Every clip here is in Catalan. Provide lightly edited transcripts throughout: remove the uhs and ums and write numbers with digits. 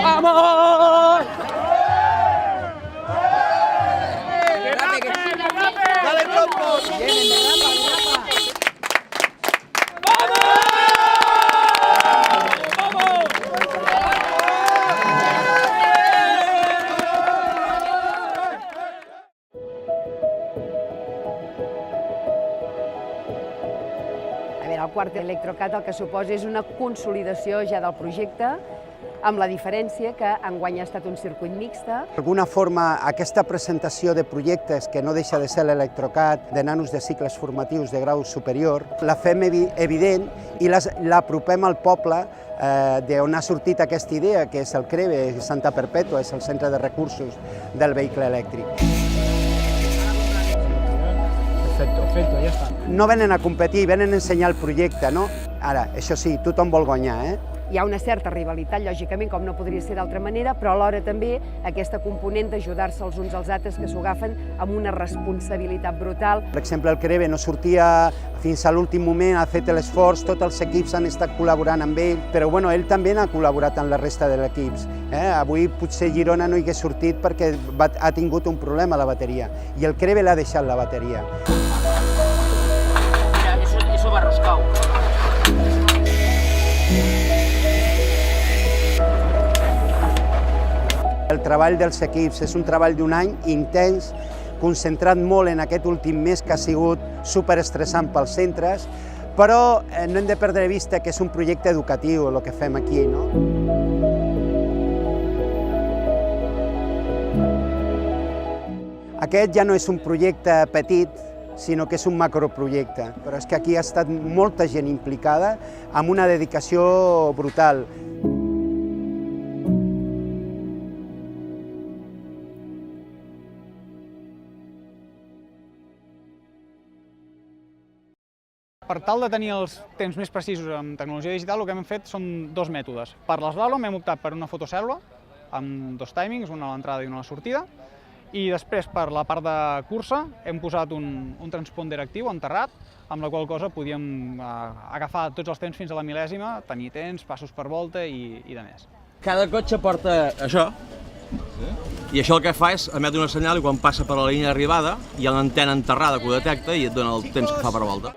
¡Vamos! ¡Dale, trompos! El quart Electrocat el que suposa és una consolidació ja del projecte, amb la diferència que enguany ha estat un circuit mixta. D'alguna forma, aquesta presentació de projectes, que no deixa de ser l'Electrocat, de nanos de cicles formatius de grau superior, la fem evident i l'apropem al poble d'on ha sortit aquesta idea, que és el CREVE, Santa Perpètua, és el Centre de Recursos del Vehicle Elèctric. Perfecto, ja està. No venen a competir, venen a ensenyar el projecte, no? Ara, això sí, tothom vol guanyar, Hi ha una certa rivalitat, lògicament, com no podria ser d'altra manera, però alhora també aquesta component d'ajudar-se els uns als altres que s'ho agafen amb una responsabilitat brutal. Per exemple, el CREVE no sortia fins a l'últim moment, ha fet l'esforç, tots els equips han estat col·laborant amb ell, però bueno, ell també ha col·laborat amb la resta de l'equips. Avui potser Girona no hi hagués sortit perquè ha tingut un problema a la bateria i el CREVE l'ha deixat la bateria. Mira, eso va rascado. El treball dels equips és un treball d'un any intens, concentrat molt en aquest últim mes que ha sigut superestressant pels centres, però no hem de perdre de vista que és un projecte educatiu el que fem aquí, no? Aquest ja no és un projecte petit, sinó que és un macroprojecte, però és que aquí ha estat molta gent implicada amb una dedicació brutal. Per tal de tenir els temps més precisos amb tecnologia digital, el que hem fet són dos mètodes. Per l'eslàlom hem optat per una fotocèl·lula amb dos timings, una a l'entrada i una a la sortida, i després per la part de cursa hem posat un transponder actiu enterrat, amb la qual cosa podíem agafar tots els temps fins a la mil·lèsima, tenir temps, passos per volta i de més. Cada cotxe porta això, i això el que fa és emet una senyal i quan passa per la línia d'arribada hi ha una antena enterrada que ho detecta i et dona el temps que fa per volta.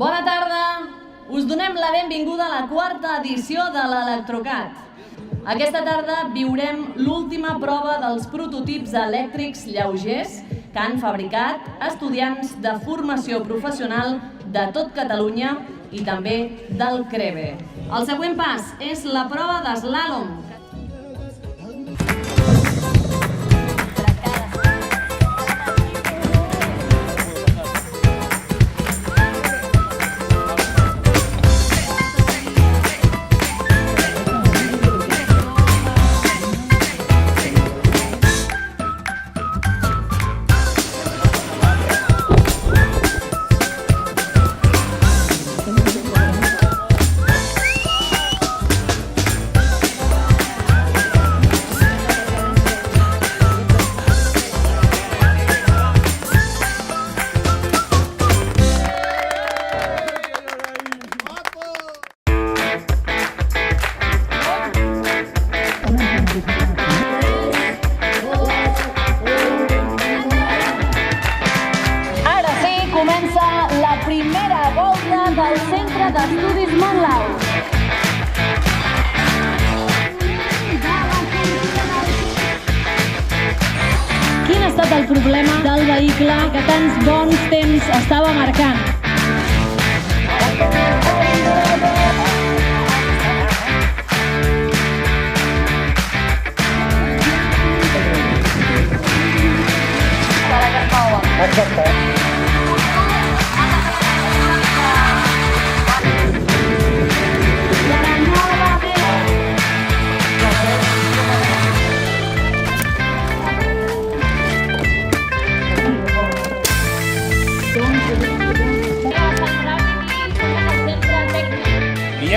Bona tarda! Us donem la benvinguda a la quarta edició de l'Electrocat. Aquesta tarda viurem l'última prova dels prototips elèctrics lleugers que han fabricat estudiants de formació professional de tot Catalunya i també del CREVE. El següent pas és la prova d'eslàlom. Ara sí, comença la primera volta del Centre d'Estudis Montlau. Quin ha estat el problema del vehicle que tants bons temps estava marcant?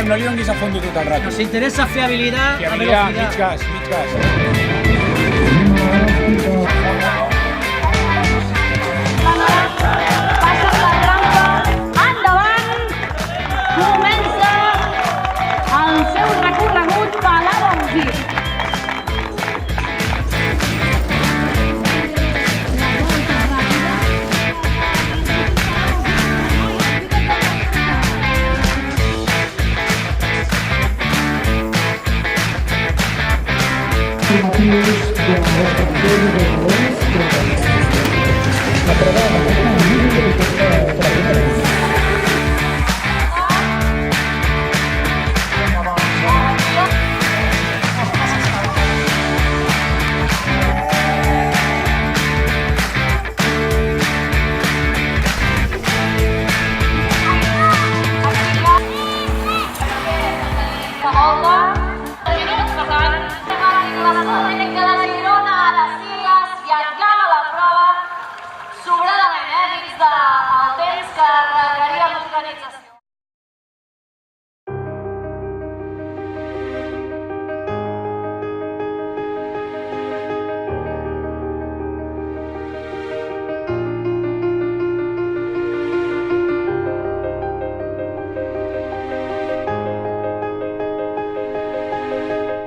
no li donguis a fondo tot el rato. Nos interesa fiabilidad a Fiabilitat, velocidad. mig gas, mig gas. Passa la rampa, endavant, comença el seu recorregut Palau Angit.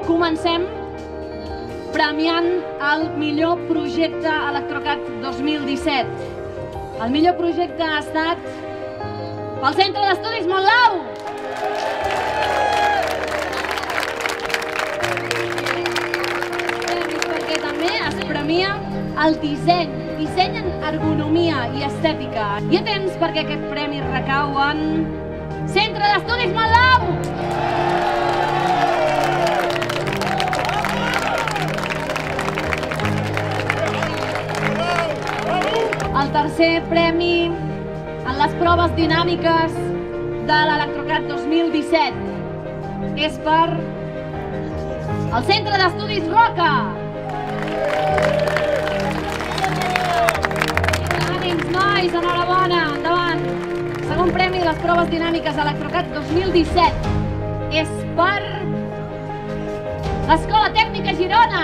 Comencem premiant el millor projecte Electrocat 2017. El millor projecte ha estat pel Centre d'Estudis Montlau. Perquè també es premia el disseny en ergonomia i estètica. I atents perquè aquest premi recau en Centre d'Estudis Montlau. El tercer premi en les proves dinàmiques de l'Electrocat 2017 és per el Centre d'Estudis Roca. Ànims, nois, enhorabona, endavant. Segon premi de les proves dinàmiques de l'Electrocat 2017 és per l'Escola Tècnica Girona.